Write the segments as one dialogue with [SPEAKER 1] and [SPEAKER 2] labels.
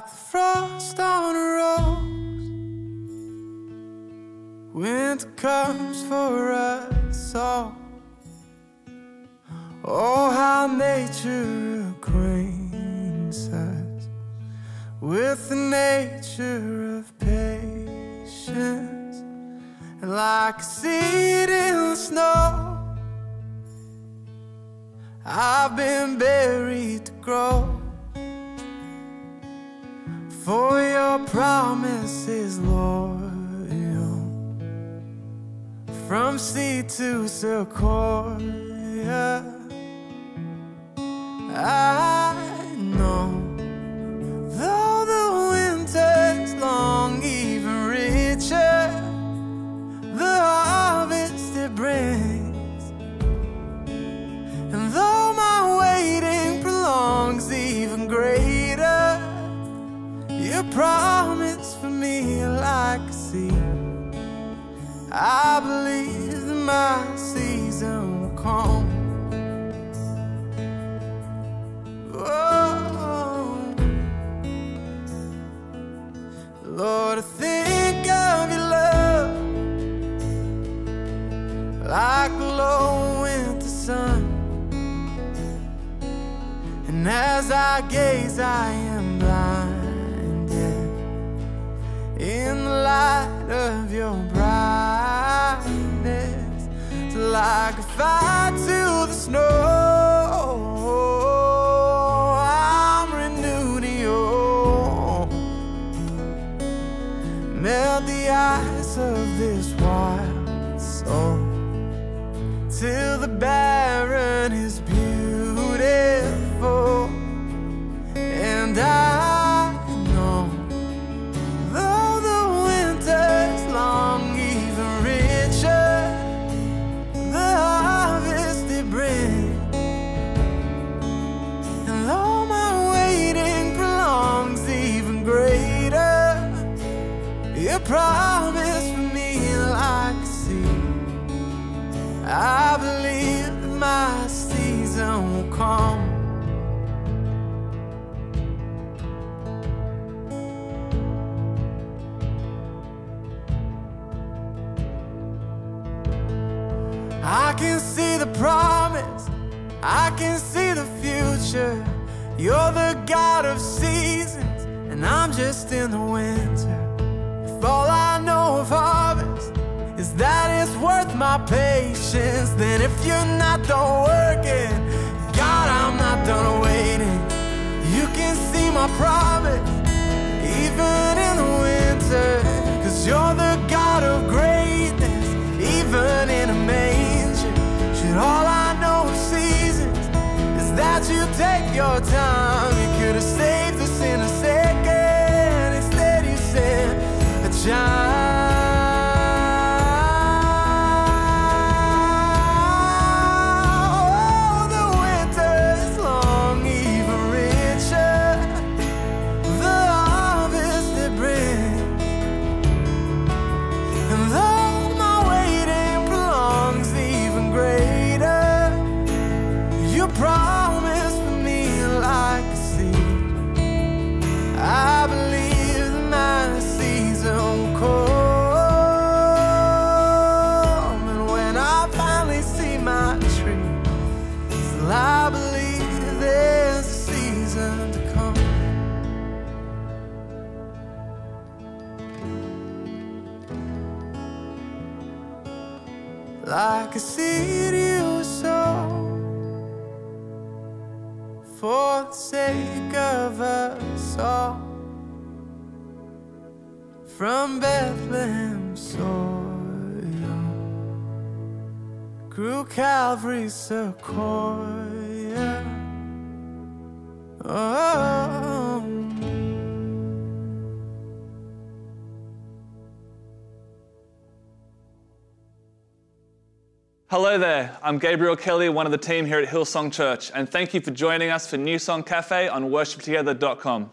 [SPEAKER 1] like the frost on a rose. Winter comes for us all. Oh, how nature acquaints us with the nature of patience. And like a seed in the snow, I've been buried to grow. For your promise is loyal, from sea to sequoia. I know, though the winter's long, even richer the harvest it brings. And though my waiting prolongs, even greater your promise for me like a seed. I believe that my season will come. Oh, Lord, I think of your love like the low winter sun. And as I gaze, I am blinded in the light of your brightness. It's like a fire to the snow. I'm renewed in you. Melt the ice of this wild soul till the barren is beautiful. And I know, though the winter's long, even richer the harvest it brings. And though my waiting prolongs, even greater your promise for me like a seed. I believe that my season will come. I can see the promise, I can see the future. You're the God of seasons, and I'm just in the winter. If all I know of harvest is that it's worth my patience, then if you're not done working, God, I'm not done waiting. You can see my promise, even in the winter, 'cause you're the God of greatness, even in a manger. Should all I know of seasons is that you take your time, you could have saved us in a second. Instead you sent a child. Promise for me like a seed. I believe that my season will come. And when I finally see my tree, still I believe there's a season to come. Like a seed you sow for the sake of us all, from Bethlehem soil, grew Calvary's sequoia. Oh.
[SPEAKER 2] Hello there, I'm Gabriel Kelly, one of the team here at Hillsong Church, and thank you for joining us for New Song Cafe on worshiptogether.com.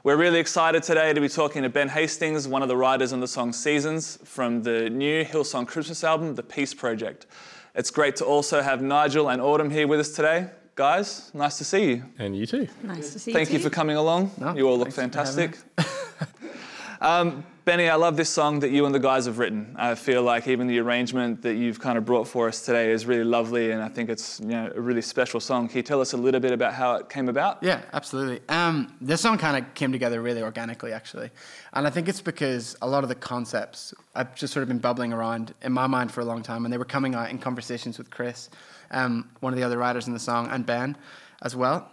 [SPEAKER 2] We're really excited today to be talking to Ben Hastings, one of the writers on the song Seasons, from the new Hillsong Christmas album, The Peace Project. It's great to also have Nigel and Autumn here with us today. guys, nice to see you.
[SPEAKER 3] And you too.
[SPEAKER 4] Nice to see you.
[SPEAKER 2] Thank you for coming along.
[SPEAKER 5] No,
[SPEAKER 2] you all look
[SPEAKER 5] thanks for
[SPEAKER 2] fantastic. Benny, I love this song that you and the guys have written. I feel like even the arrangement that you've kind of brought for us today is really lovely, and I think it's a really special song. Can you tell us a little bit about how it came about?
[SPEAKER 5] Yeah, absolutely. This song kind of came together really organically, actually. And I think it's because a lot of the concepts have just sort of been bubbling around in my mind for a long time, and they were coming out in conversations with Chris, one of the other writers in the song, and Ben as well.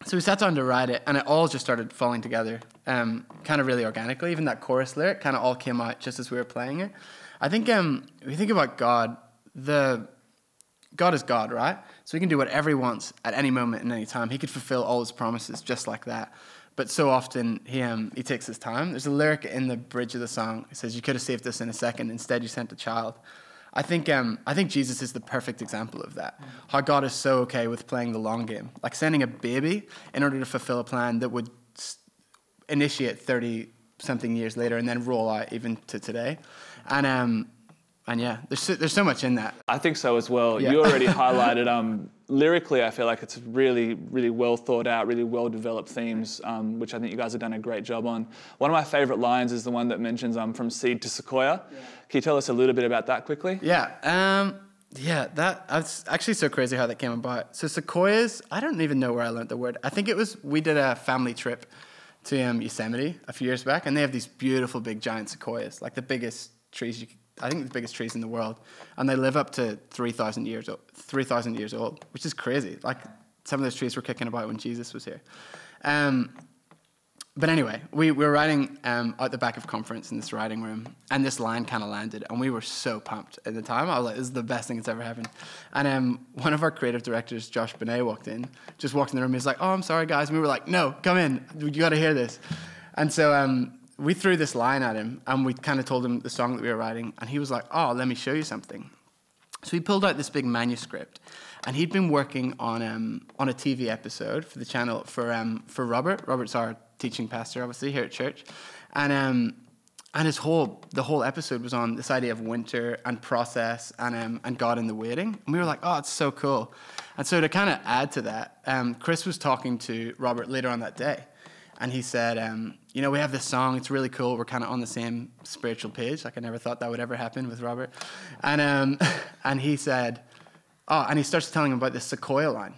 [SPEAKER 5] So we sat down to write it, and it all just started falling together, kind of really organically. Even that chorus lyric kind of all came out just as we were playing it. I think if you think about God, God is God, right? So he can do whatever he wants at any moment and any time. He could fulfill all his promises just like that. But so often he takes his time. There's a lyric in the bridge of the song. It says, "You could have saved us in a second. Instead, you sent a child." I think Jesus is the perfect example of that. How God is so okay with playing the long game, like sending a baby in order to fulfill a plan that would initiate 30-something years later and then roll out even to today. And yeah, there's so much in that.
[SPEAKER 2] I think so as well.
[SPEAKER 5] Yeah.
[SPEAKER 2] You already highlighted lyrically. I feel like it's really, really well thought out, really well developed themes, which I think you guys have done a great job on. One of my favourite lines is the one that mentions from seed to sequoia. Yeah. Can you tell us a little bit about that quickly?
[SPEAKER 5] Yeah. That's actually so crazy how that came about. So sequoias, I don't even know where I learned the word. I think we did a family trip to Yosemite a few years back, and they have these beautiful big giant sequoias, like the biggest trees I think the biggest trees in the world, and they live up to 3,000 years old, which is crazy. Like some of those trees were kicking about when Jesus was here. But anyway, we were writing out the back of conference in this writing room, and this line kind of landed, and we were so pumped at the time. I was like, this is the best thing that's ever happened. And one of our creative directors, Josh Benet, walked in the room. He was like, "Oh, I'm sorry, guys." And we were like, "No, come in. You got to hear this." And so we threw this line at him, and we kind of told him the song that we were writing, and he was like, "Oh, let me show you something." So he pulled out this big manuscript, and he'd been working on a TV episode for the channel for Robert. Robert's our teaching pastor, obviously, here at church, and the whole episode was on this idea of winter and process and God in the waiting. And we were like, "Oh, it's so cool." And so to kind of add to that, Chris was talking to Robert later on that day, and he said, "We have this song. It's really cool. We're kind of on the same spiritual page." Like I never thought that would ever happen with Robert. And he said, and he starts telling him about this sequoia line.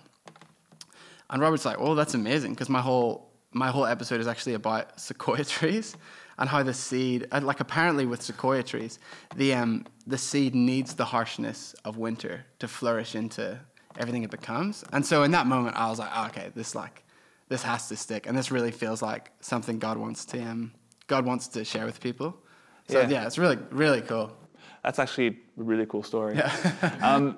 [SPEAKER 5] And Robert's like, "Oh, that's amazing," because my whole episode is actually about sequoia trees and how the seed, like apparently with sequoia trees, the seed needs the harshness of winter to flourish into everything it becomes. And so in that moment, I was like, "Oh, okay, this has to stick," and this really feels like something God wants to share with people. So yeah, it's really, really cool.
[SPEAKER 2] That's actually a really cool story.
[SPEAKER 5] Yeah.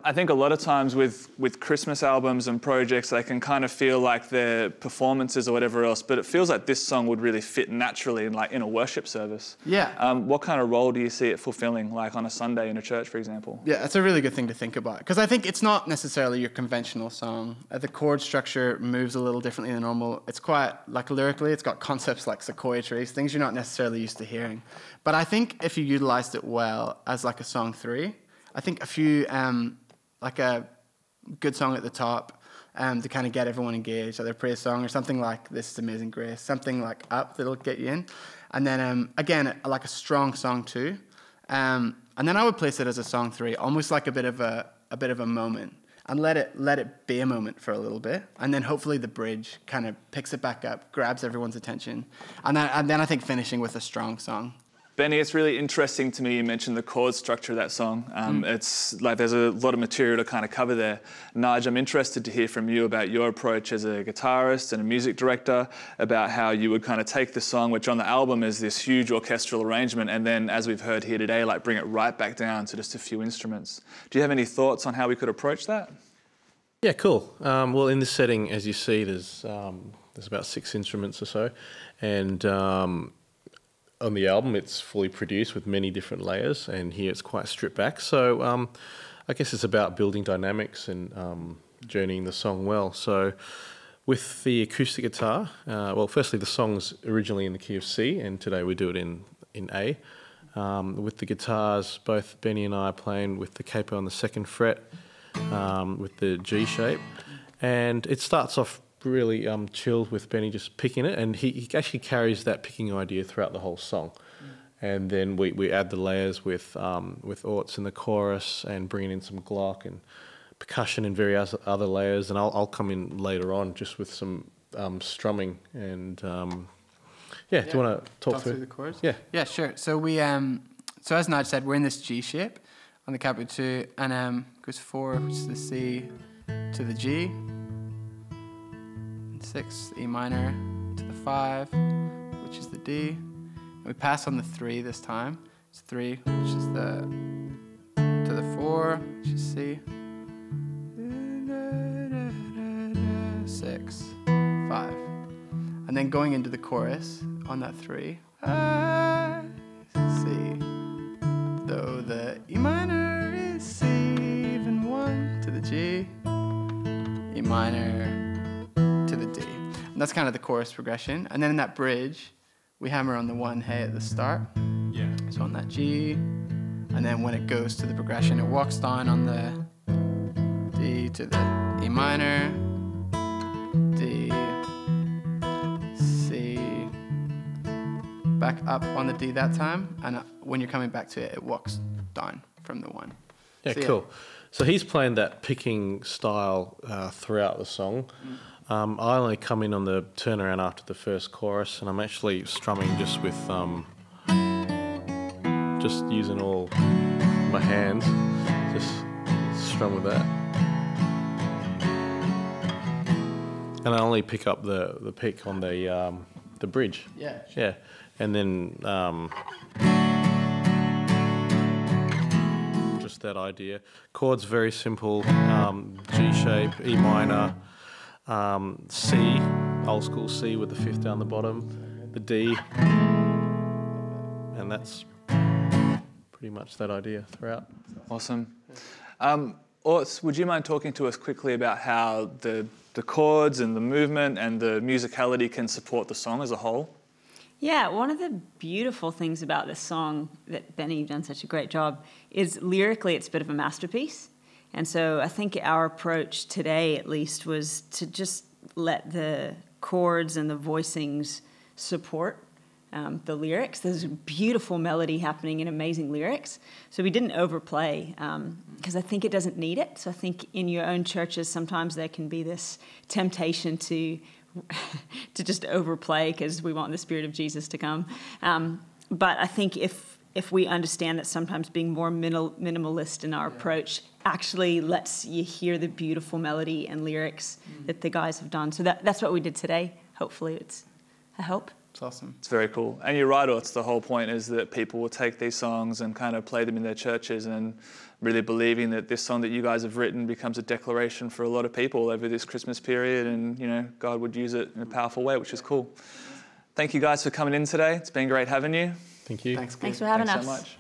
[SPEAKER 2] I think a lot of times with Christmas albums and projects, they can kind of feel like they're performances or whatever else, but it feels like this song would really fit naturally in a worship service.
[SPEAKER 5] Yeah.
[SPEAKER 2] What kind of role do you see it fulfilling, like on a Sunday in a church, for example?
[SPEAKER 5] Yeah, it's a really good thing to think about, because I think it's not necessarily your conventional song. The chord structure moves a little differently than normal. It's quite, like lyrically, it's got concepts like sequoia trees, things you're not necessarily used to hearing. But I think if you utilized it well as like a song 3, I think a few, like a good song at the top to kind of get everyone engaged, either a praise song or something like This Is Amazing Grace, something like Up that'll get you in. And then, again, like a strong song 2. And then I would place it as a song 3, almost like a bit of a moment, and let it be a moment for a little bit. And then hopefully the bridge kind of picks it back up, grabs everyone's attention. And then I think finishing with a strong song.
[SPEAKER 2] Benny, it's really interesting to me you mentioned the chord structure of that song. It's like there's a lot of material to kind of cover there. Nige, I'm interested to hear from you about your approach as a guitarist and a music director, about how you would kind of take the song, which on the album is this huge orchestral arrangement, and then, as we've heard here today, like bring it right back down to just a few instruments. Do you have any thoughts on how we could approach that?
[SPEAKER 3] Yeah, cool. Well, in this setting, as you see, there's about 6 instruments or so, and on the album, it's fully produced with many different layers, and here it's quite stripped back. So I guess it's about building dynamics and journeying the song well. So with the acoustic guitar, well, firstly, the song's originally in the key of C, and today we do it in A. With the guitars, both Benny and I are playing with the capo on the 2nd fret, with the G shape, And it starts off really chilled with Benny just picking it, and he actually carries that picking idea throughout the whole song. And then we add the layers with orts in the chorus and bringing in some glock and percussion and various other layers. And I'll come in later on just with some strumming and do you want to talk through
[SPEAKER 5] the chords?
[SPEAKER 3] Yeah,
[SPEAKER 5] sure. So we so as Nigel said, we're in this G shape on the capital 2, and goes 4, which is the C, to the G, and 6, E minor, to the 5, which is the D. And we pass on the 3 this time. It's 3, which is the to the 4, which is C, 6, 5. And then going into the chorus on that 3, I C. Though the E minor is C, even 1 to the G, E minor to the D. And that's kind of the chorus progression. And then in that bridge, we hammer on the 1 hey at the start.
[SPEAKER 3] yeah.
[SPEAKER 5] So on that G, and then when it goes to the progression, it walks down on the D to the E minor, D, C, back up on the D that time, and when you're coming back to it, it walks down from the 1.
[SPEAKER 3] Yeah,
[SPEAKER 5] So,
[SPEAKER 3] cool. So he's playing that picking style throughout the song. I only come in on the turnaround after the first chorus, and I'm actually strumming just with just using all my hands, just strum with that. And I only pick up the pick on the bridge.
[SPEAKER 5] Yeah.
[SPEAKER 3] Yeah, and then just that idea. Chords very simple. G shape, E minor, C, old school C with the 5th down the bottom, the D, and that's pretty much that idea throughout.
[SPEAKER 2] Awesome. Orts, would you mind talking to us quickly about how the chords and the movement and the musicality can support the song as a whole?
[SPEAKER 4] Yeah, one of the beautiful things about this song that Benny, you've done such a great job, is lyrically it's a bit of a masterpiece. And so I think our approach today, at least, was to just let the chords and the voicings support the lyrics. There's a beautiful melody happening in amazing lyrics. So we didn't overplay because I think it doesn't need it. So I think in your own churches, sometimes there can be this temptation to just overplay because we want the Spirit of Jesus to come. But I think if we understand that sometimes being more minimalist in our approach actually lets you hear the beautiful melody and lyrics that the guys have done. So that's what we did today. Hopefully it's a help.
[SPEAKER 5] It's awesome.
[SPEAKER 2] It's very cool. And you're right, Orts, the whole point is that people will take these songs and kind of play them in their churches, and really believing that this song that you guys have written becomes a declaration for a lot of people over this Christmas period, and God would use it in a powerful way, which is cool. Thank you guys for coming in today. It's been great having you.
[SPEAKER 3] Thank you.
[SPEAKER 5] Thanks
[SPEAKER 4] Thanks for having us.
[SPEAKER 2] So much.